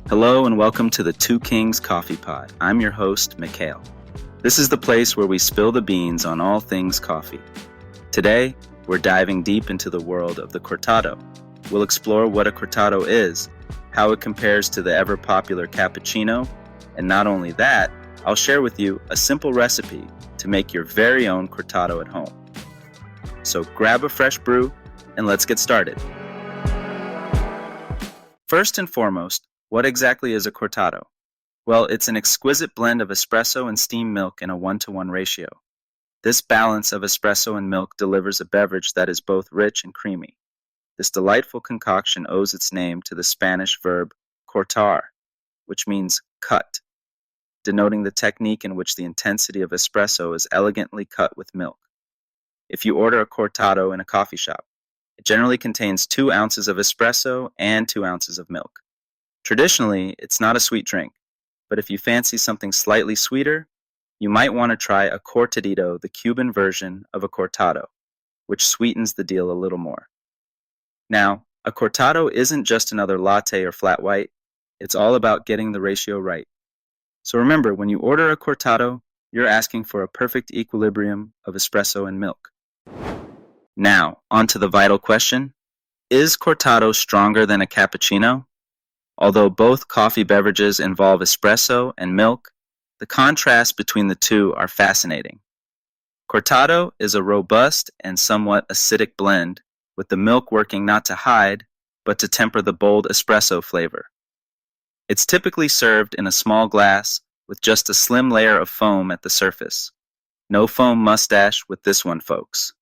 Hello and welcome to the Two Kings Coffee Pod. I'm your host, Michale. This is the place where we spill the beans on all things coffee. Today, we're diving deep into the world of the Cortado. We'll explore what a Cortado is, how it compares to the ever-popular cappuccino, and not only that, I'll share with you a simple recipe to make your very own Cortado at home. So grab a fresh brew and let's get started. First and foremost, what exactly is a Cortado? Well, it's an exquisite blend of espresso and steamed milk in a 1-to-1 ratio. This balance of espresso and milk delivers a beverage that is both rich and creamy. This delightful concoction owes its name to the Spanish verb cortar, which means cut, denoting the technique in which the intensity of espresso is elegantly cut with milk. If you order a Cortado in a coffee shop, it generally contains 2 ounces of espresso and 2 ounces of milk. Traditionally, it's not a sweet drink, but if you fancy something slightly sweeter, you might want to try a cortadito, the Cuban version of a cortado, which sweetens the deal a little more. Now, a cortado isn't just another latte or flat white, it's all about getting the ratio right. So remember, when you order a cortado, you're asking for a perfect equilibrium of espresso and milk. Now, on to the vital question, is cortado stronger than a cappuccino? Although both coffee beverages involve espresso and milk, the contrast between the two are fascinating. Cortado is a robust and somewhat acidic blend, with the milk working not to hide, but to temper the bold espresso flavor. It's typically served in a small glass with just a slim layer of foam at the surface. No foam mustache with this one, folks.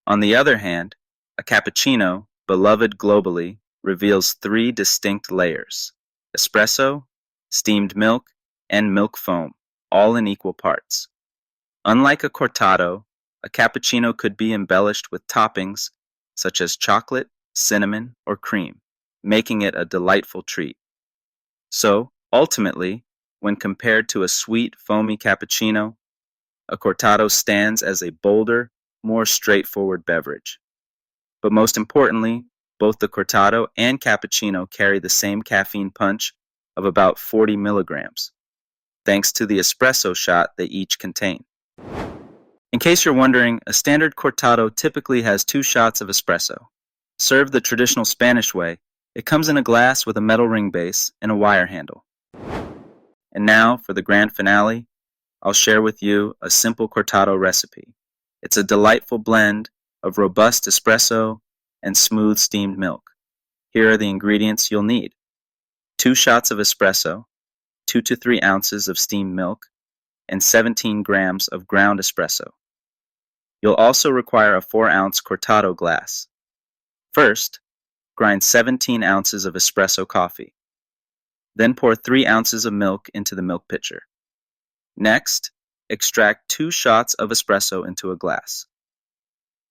On the other hand, a cappuccino, beloved globally, reveals 3 distinct layers: espresso, steamed milk, and milk foam, all in equal parts. Unlike a cortado, a cappuccino could be embellished with toppings such as chocolate, cinnamon, or cream, making it a delightful treat. So, ultimately, when compared to a sweet, foamy cappuccino, a cortado stands as a bolder, more straightforward beverage. But most importantly, both the cortado and cappuccino carry the same caffeine punch of about 40 milligrams, thanks to the espresso shot they each contain. In case you're wondering, a standard cortado typically has 2 shots of espresso. Served the traditional Spanish way, it comes in a glass with a metal ring base and a wire handle. And now, for the grand finale, I'll share with you a simple cortado recipe. It's a delightful blend of robust espresso and smooth steamed milk. Here are the ingredients you'll need: 2 shots of espresso, 2 to 3 ounces of steamed milk, and 17 grams of ground espresso. You'll also require a 4-ounce cortado glass. First, grind 17 ounces of espresso coffee. Then pour 3 ounces of milk into the milk pitcher. Next, extract 2 shots of espresso into a glass.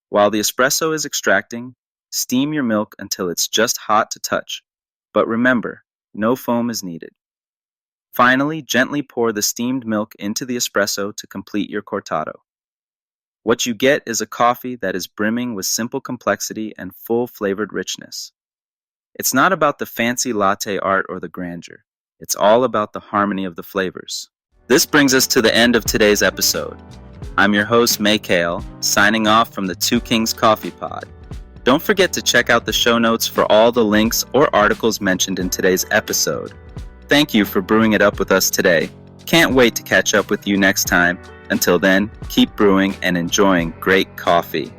While the espresso is extracting, steam your milk until it's just hot to touch, but remember, no foam is needed. Finally, gently pour the steamed milk into the espresso to complete your cortado. What you get is a coffee that is brimming with simple complexity and full flavored richness. It's not about the fancy latte art or the grandeur. It's all about the harmony of the flavors. This brings us to the end of today's episode. I'm your host, Michale, signing off from the Two Kings Coffee Pod. Don't forget to check out the show notes for all the links or articles mentioned in today's episode. Thank you for brewing it up with us today. Can't wait to catch up with you next time. Until then, keep brewing and enjoying great coffee.